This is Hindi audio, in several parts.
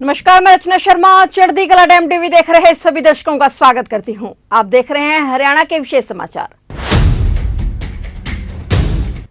नमस्कार, मैं रचना शर्मा चढ़ती कला डैम टीवी देख रहे सभी दर्शकों का स्वागत करती हूं। आप देख रहे हैं हरियाणा के विशेष समाचार।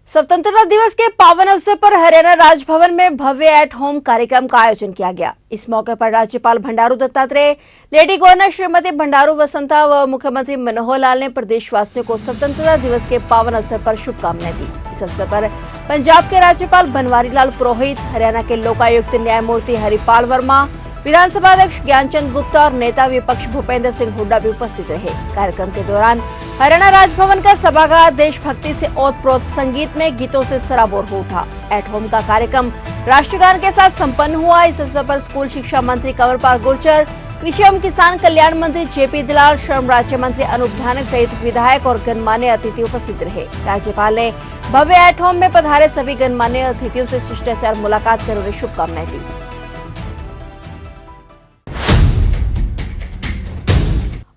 स्वतंत्रता दिवस के पावन अवसर पर हरियाणा राजभवन में भव्य एट होम कार्यक्रम का आयोजन किया गया। इस मौके पर राज्यपाल बंडारू दत्तात्रेय, लेडी गवर्नर श्रीमती बंडारू वसंता व मुख्यमंत्री मनोहर लाल ने प्रदेशवासियों को स्वतंत्रता दिवस के पावन अवसर पर शुभकामनाएं दी। इस अवसर पर पंजाब के राज्यपाल बनवारी लाल पुरोहित, हरियाणा के लोकायुक्त न्यायमूर्ति हरिपाल वर्मा, विधानसभा अध्यक्ष ज्ञानचंद गुप्ता और नेता विपक्ष भूपेंद्र सिंह हुड्डा भी उपस्थित रहे। कार्यक्रम के दौरान हरियाणा राजभवन का सभागार देशभक्ति से ओतप्रोत संगीत में गीतों से सराबोर हो उठा। एट होम का कार्यक्रम राष्ट्रगान के साथ संपन्न हुआ। इस अवसर पर स्कूल शिक्षा मंत्री कंवरपाल गुर्जर, कृषि एवं किसान कल्याण मंत्री जेपी दलाल, श्रम राज्य मंत्री अनूप धानक सहित विधायक और गणमान्य अतिथि उपस्थित रहे। राज्यपाल ने भव्य एट होम में पधारे सभी गणमान्य अतिथियों से शिष्टाचार मुलाकात कर उन्हें शुभकामनाएं दी।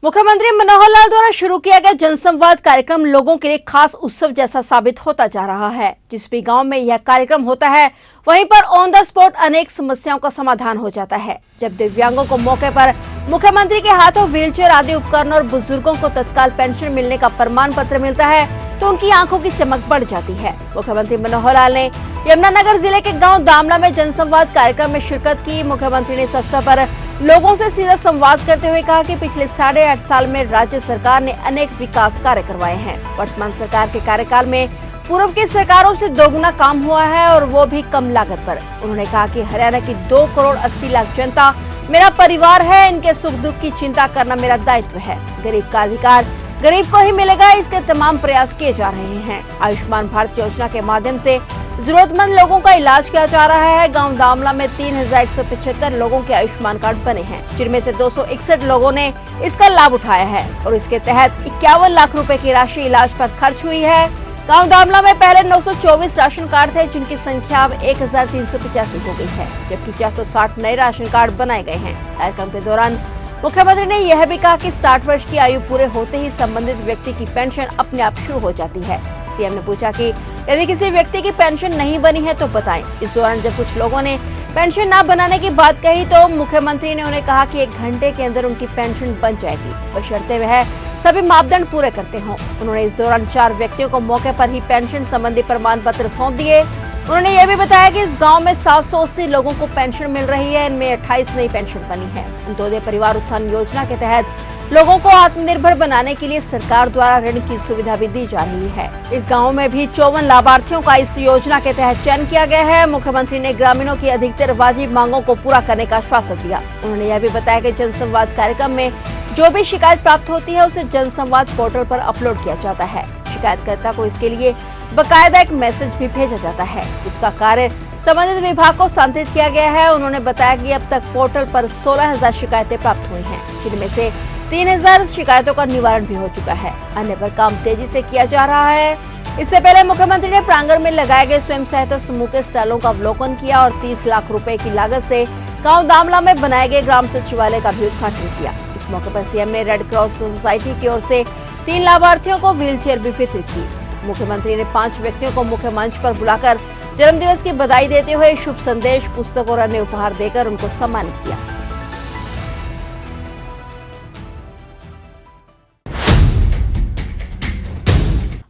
मुख्यमंत्री मनोहर लाल द्वारा शुरू किया गया जनसंवाद कार्यक्रम लोगों के लिए खास उत्सव जैसा साबित होता जा रहा है। जिस भी गांव में यह कार्यक्रम होता है, वहीं पर ऑन द स्पॉट अनेक समस्याओं का समाधान हो जाता है। जब दिव्यांगों को मौके पर मुख्यमंत्री के हाथों व्हीलचेयर आदि उपकरण और बुजुर्गों को तत्काल पेंशन मिलने का प्रमाण पत्र मिलता है, तो उनकी आंखों की चमक बढ़ जाती है। मुख्यमंत्री मनोहर लाल ने यमुनानगर जिले के गाँव दामला में जनसंवाद कार्यक्रम में शिरकत की। मुख्यमंत्री ने इस अवसर पर लोगों से सीधा संवाद करते हुए कहा कि पिछले 8.5 साल में राज्य सरकार ने अनेक विकास कार्य करवाए हैं। वर्तमान सरकार के कार्यकाल में पूर्व की सरकारों से दोगुना काम हुआ है और वो भी कम लागत पर। उन्होंने कहा कि हरियाणा की 2 करोड़ 80 लाख जनता मेरा परिवार है। इनके सुख दुख की चिंता करना मेरा दायित्व है। गरीब का अधिकार गरीब को ही मिलेगा, इसके तमाम प्रयास किए जा रहे हैं। आयुष्मान भारत योजना के माध्यम से जरूरतमंद लोगों का इलाज किया जा रहा है। गांव दामला में 3175 लोगों के आयुष्मान कार्ड बने हैं, जिनमें से 261 लोगों ने इसका लाभ उठाया है और इसके तहत 51 लाख रुपए की राशि इलाज पर खर्च हुई है। गांव दामला में पहले 924 राशन कार्ड थे, जिनकी संख्या अब 1385 हो गई है, जबकि 460 नए राशन कार्ड बनाए गए हैं। कार्यक्रम के दौरान मुख्यमंत्री ने यह भी कहा कि 60 वर्ष की आयु पूरे होते ही संबंधित व्यक्ति की पेंशन अपने आप शुरू हो जाती है। सीएम ने पूछा कि यदि किसी व्यक्ति की पेंशन नहीं बनी है तो बताएं। इस दौरान जब कुछ लोगों ने पेंशन न बनाने की बात कही, तो मुख्यमंत्री ने उन्हें कहा कि 1 घंटे के अंदर उनकी पेंशन बन जाएगी, बशर्ते वह सभी मापदंड पूरे करते हों। उन्होंने इस दौरान 4 व्यक्तियों को मौके पर ही पेंशन संबंधी प्रमाण पत्र सौंप दिए। उन्होंने यह भी बताया कि इस गांव में 780 लोगों को पेंशन मिल रही है। इनमें 28 नई पेंशन बनी है। अंत्योदय परिवार उत्थान योजना के तहत लोगों को आत्मनिर्भर बनाने के लिए सरकार द्वारा ऋण की सुविधा भी दी जा रही है। इस गांव में भी 54 लाभार्थियों का इस योजना के तहत चयन किया गया है। मुख्यमंत्री ने ग्रामीणों की अधिकतर वाजिब मांगों को पूरा करने का आश्वासन दिया। उन्होंने यह भी बताया कि जनसंवाद कार्यक्रम में जो भी शिकायत प्राप्त होती है, उसे जनसंवाद पोर्टल पर अपलोड किया जाता है। शिकायतकर्ता को इसके लिए बकायदा एक मैसेज भी भेजा जाता है। इसका कार्य संबंधित विभाग को स्थानांतरित किया गया है। उन्होंने बताया कि अब तक पोर्टल पर 16,000 शिकायतें प्राप्त हुई हैं, जिनमें से 3,000 शिकायतों का निवारण भी हो चुका है। अन्य पर काम तेजी से किया जा रहा है। इससे पहले मुख्यमंत्री ने प्रांगण में लगाए गए स्वयं सहायता समूह के स्टॉलों का अवलोकन किया और 30 लाख रुपए की लागत से गांव दामला में बनाए गए ग्राम सचिवालय का भी उद्घाटन किया। इस मौके पर सीएम ने रेड क्रॉस सोसाइटी की ओर से 3 लाभार्थियों को व्हीलचेयर भी वितरित की। मुख्यमंत्री ने 5 व्यक्तियों को मुख्य मंच पर बुलाकर जन्मदिवस की बधाई देते हुए शुभ संदेश, पुस्तक और अन्य उपहार देकर उनको सम्मानित किया।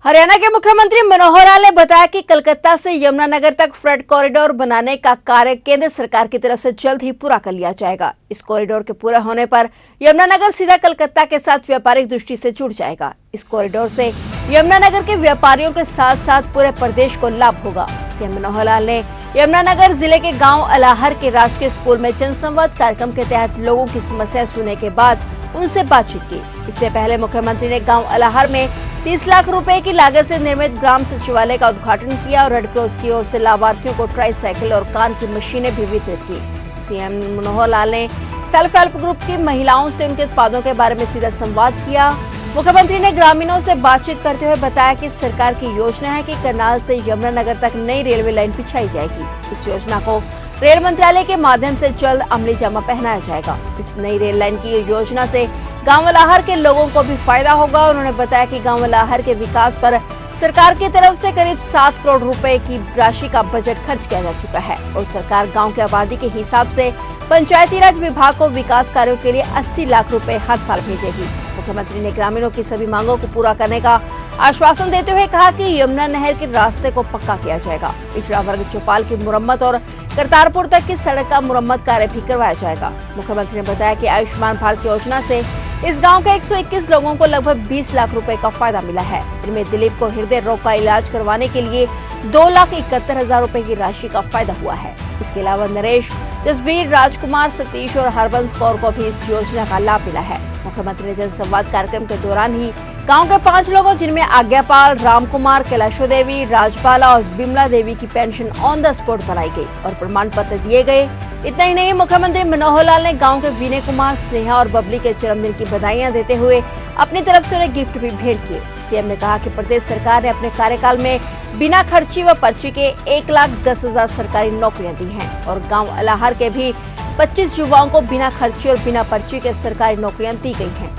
हरियाणा के मुख्यमंत्री मनोहर लाल ने बताया कि कलकत्ता से यमुनानगर तक फ्रेट कॉरिडोर बनाने का कार्य केंद्र सरकार की तरफ से जल्द ही पूरा कर लिया जाएगा। इस कॉरिडोर के पूरा होने पर यमुनानगर सीधा कलकत्ता के साथ व्यापारिक दृष्टि से जुड़ जाएगा। इस कॉरिडोर से यमुनानगर के व्यापारियों के साथ साथ पूरे प्रदेश को लाभ होगा। सीएम मनोहर लाल ने यमुनानगर जिले के गाँव अलाहर के राजकीय स्कूल में जनसंवाद कार्यक्रम के तहत लोगों की समस्याएं सुनने के बाद उनसे बातचीत की। इससे पहले मुख्यमंत्री ने गाँव अलाहर में 30 लाख रुपए की लागत से निर्मित ग्राम सचिवालय का उद्घाटन किया और रेड क्रॉस की ओर से लाभार्थियों को ट्राईसाइकिल और कान की मशीनें भी वितरित की। सीएम मनोहर लाल ने सेल्फ हेल्प ग्रुप की महिलाओं से उनके उत्पादों के बारे में सीधा संवाद किया। मुख्यमंत्री ने ग्रामीणों से बातचीत करते हुए बताया कि सरकार की योजना है कि करनाल से यमुनानगर तक नई रेलवे लाइन बिछाई जाएगी। इस योजना को रेल मंत्रालय के माध्यम से जल्द अमली जामा पहनाया जाएगा। इस नई रेल लाइन की योजना से गांव अलाहर के लोगों को भी फायदा होगा। उन्होंने बताया कि गांव अलाहर के विकास पर सरकार की तरफ से करीब 7 करोड़ रुपए की राशि का बजट खर्च किया जा चुका है और सरकार गांव की आबादी के हिसाब से पंचायती राज विभाग को विकास कार्यों के लिए 80 लाख रुपए हर साल भेजेगी। मुख्यमंत्री ने ग्रामीणों की सभी मांगों को पूरा करने का आश्वासन देते हुए कहा कि यमुना नहर के रास्ते को पक्का किया जाएगा। पिछड़ा वर्ग चौपाल की मुरम्मत और करतारपुर तक की सड़क का मुरम्मत कार्य भी करवाया जाएगा। मुख्यमंत्री ने बताया कि आयुष्मान भारत योजना से इस गांव के 121 लोगों को लगभग 20 लाख रुपए का फायदा मिला है। इनमें दिलीप को हृदय रोग का इलाज करवाने के लिए 2,71,000 रुपए की राशि का फायदा हुआ है। इसके अलावा नरेश, जसबीर, राजकुमार, सतीश और हरबंस कौर को भी इस योजना का लाभ मिला है। मुख्यमंत्री ने जनसंवाद कार्यक्रम के दौरान ही गांव के 5 लोगों जिनमें आज्ञापाल, रामकुमार, कैलाशो देवी, राजबाला और बिमला देवी की पेंशन ऑन द स्पॉट बनाई गई और प्रमाण पत्र दिए गए। इतना ही नहीं, मुख्यमंत्री मनोहर लाल ने गांव के विनय कुमार, स्नेहा और बबली के जन्मदिन की बधाइयां देते हुए अपनी तरफ से उन्हें गिफ्ट भी भेंट किए। सीएम ने कहा कि प्रदेश सरकार ने अपने कार्यकाल में बिना खर्ची व पर्ची के 1,10,000 सरकारी नौकरियां दी हैं और गांव अलाहर के भी 25 युवाओं को बिना खर्ची और बिना पर्ची के सरकारी नौकरियां दी गई हैं।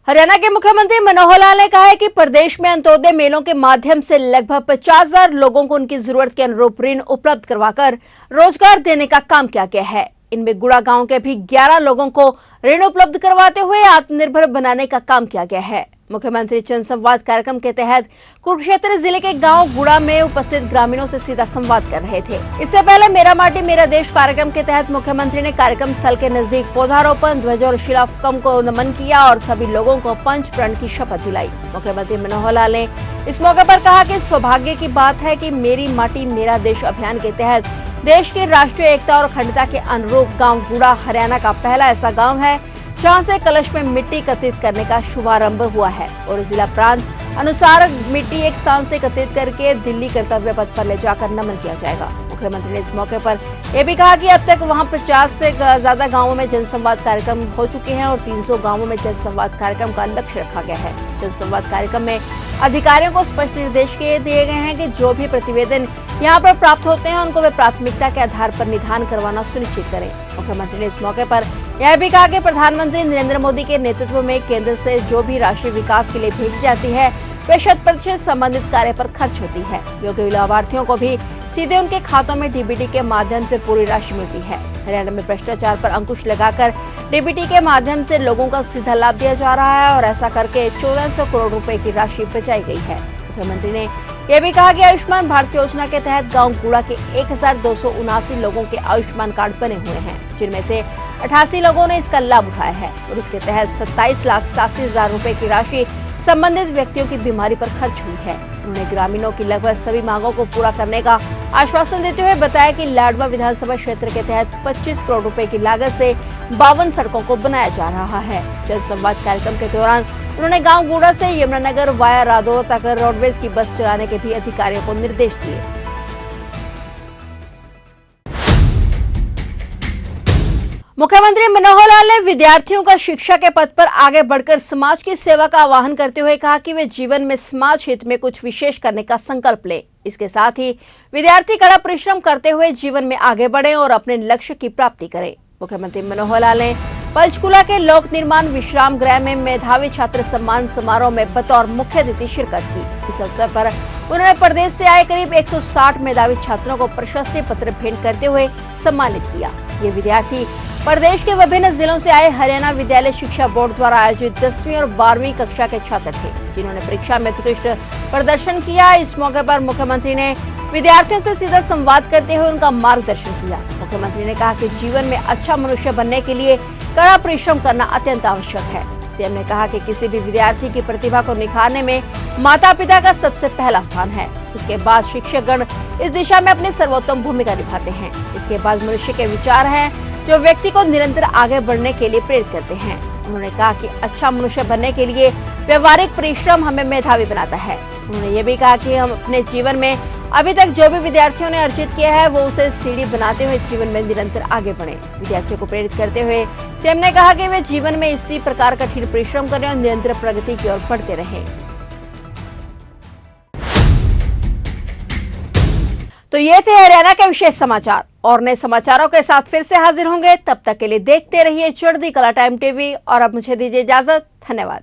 हरियाणा के मुख्यमंत्री मनोहर लाल ने कहा है कि प्रदेश में अंत्योदय मेलों के माध्यम से लगभग 50,000 लोगों को उनकी जरूरत के अनुरूप ऋण उपलब्ध करवाकर रोजगार देने का काम किया गया है। इनमें गुड़ा गांव के भी 11 लोगों को ऋण उपलब्ध करवाते हुए आत्मनिर्भर बनाने का काम किया गया है। मुख्यमंत्री जनसंवाद कार्यक्रम के तहत कुरुक्षेत्र जिले के गांव गुड़ा में उपस्थित ग्रामीणों से सीधा संवाद कर रहे थे। इससे पहले मेरा माटी मेरा देश कार्यक्रम के तहत मुख्यमंत्री ने कार्यक्रम स्थल के नजदीक पौधारोपण, ध्वज और शिलाफलक को नमन किया और सभी लोगों को पंच प्रण की शपथ दिलाई। मुख्यमंत्री मनोहर लाल ने इस मौके पर कहा कि सौभाग्य की बात है कि मेरी माटी मेरा देश अभियान के तहत देश की राष्ट्रीय एकता और अखंडता के अनुरूप गाँव गुड़ा हरियाणा का पहला ऐसा गाँव है जहां से कलश में मिट्टी एकत्रित करने का शुभारंभ हुआ है और जिला प्रांत अनुसार मिट्टी एक स्थान से एकत्रित करके दिल्ली कर्तव्य पथ पर ले जाकर नमन किया जाएगा। मुख्यमंत्री ने इस मौके पर यह भी कहा कि अब तक वहां 50 से ज्यादा गांवों में जनसंवाद कार्यक्रम हो चुके हैं और 300 गांवों में जनसंवाद कार्यक्रम का लक्ष्य रखा गया है। जनसंवाद कार्यक्रम में अधिकारियों को स्पष्ट निर्देश दिए गए हैं कि जो भी प्रतिवेदन यहाँ पर प्राप्त होते हैं उनको वे प्राथमिकता के आधार पर निदान करवाना सुनिश्चित करें। मुख्यमंत्री ने इस मौके पर यह भी कहा कि प्रधानमंत्री नरेंद्र मोदी के नेतृत्व में केंद्र से जो भी राशि विकास के लिए भेजी जाती है वे 100% संबंधित कार्य पर खर्च होती है। योग्य लाभार्थियों को भी सीधे उनके खातों में डीबीटी के माध्यम से पूरी राशि मिलती है। हरियाणा में भ्रष्टाचार पर अंकुश लगाकर डीबीटी के माध्यम से लोगों का सीधा लाभ दिया जा रहा है और ऐसा करके 1400 करोड़ रुपए की राशि बचाई गई है। मुख्यमंत्री ने यह भी कहा कि आयुष्मान भारत योजना के तहत गांव गुड़ा के 1,279 लोगों के आयुष्मान कार्ड बने हुए हैं, जिनमें से 88 लोगों ने इसका लाभ उठाया है और इसके तहत 27,87,000 रुपए की राशि संबंधित व्यक्तियों की बीमारी पर खर्च हुई है। उन्होंने ग्रामीणों की लगभग सभी मांगों को पूरा करने का आश्वासन देते हुए बताया कि लाडवा विधानसभा क्षेत्र के तहत 25 करोड़ रुपए की लागत से 52 सड़कों को बनाया जा रहा है। जनसंवाद कार्यक्रम के दौरान उन्होंने गांव गुड़ा से यमुनानगर वाया रादौर तक रोडवेज की बस चलाने के भी अधिकारियों को निर्देश दिए। मुख्यमंत्री मनोहर लाल ने विद्यार्थियों का शिक्षा के पथ पर आगे बढ़कर समाज की सेवा का आह्वान करते हुए कहा कि वे जीवन में समाज हित में कुछ विशेष करने का संकल्प लें। इसके साथ ही विद्यार्थी कड़ा परिश्रम करते हुए जीवन में आगे बढ़ें और अपने लक्ष्य की प्राप्ति करें। मुख्यमंत्री मनोहर लाल ने पंचकुला के लोक निर्माण विश्राम गृह में मेधावी छात्र सम्मान समारोह में बतौर मुख्य अतिथि शिरकत की। इस अवसर पर उन्होंने प्रदेश से आए करीब 160 मेधावी छात्रों को प्रशस्ति पत्र भेंट करते हुए सम्मानित किया। ये विद्यार्थी प्रदेश के विभिन्न जिलों से आए हरियाणा विद्यालय शिक्षा बोर्ड द्वारा आयोजित 10वीं और 12वीं कक्षा के छात्र थे, जिन्होंने परीक्षा में उत्कृष्ट प्रदर्शन किया। इस मौके पर मुख्यमंत्री ने विद्यार्थियों से सीधा संवाद करते हुए उनका मार्गदर्शन किया। मुख्यमंत्री ने कहा कि जीवन में अच्छा मनुष्य बनने के लिए कड़ा परिश्रम करना अत्यंत आवश्यक है। सीएम ने कहा कि किसी भी विद्यार्थी की प्रतिभा को निखारने में माता पिता का सबसे पहला स्थान है। उसके बाद शिक्षकगण इस दिशा में अपनी सर्वोत्तम भूमिका निभाते हैं। इसके बाद मनुष्य के विचार हैं जो व्यक्ति को निरंतर आगे बढ़ने के लिए प्रेरित करते हैं। उन्होंने कहा कि अच्छा मनुष्य बनने के लिए व्यवहारिक परिश्रम हमें मेधावी बनाता है। उन्होंने ये भी कहा कि हम अपने जीवन में अभी तक जो भी विद्यार्थियों ने अर्जित किया है वो उसे सीढ़ी बनाते हुए जीवन में निरंतर आगे बढ़े। विद्यार्थियों को प्रेरित करते हुए सीएम ने कहा कि वे जीवन में इसी प्रकार कठिन परिश्रम करें और निरंतर प्रगति की ओर बढ़ते रहें। तो ये थे हरियाणा के विशेष समाचार और नए समाचारों के साथ फिर से हाजिर होंगे। तब तक के लिए देखते रहिए चढ़ती कला टाइम टीवी और अब मुझे दीजिए इजाजत। धन्यवाद।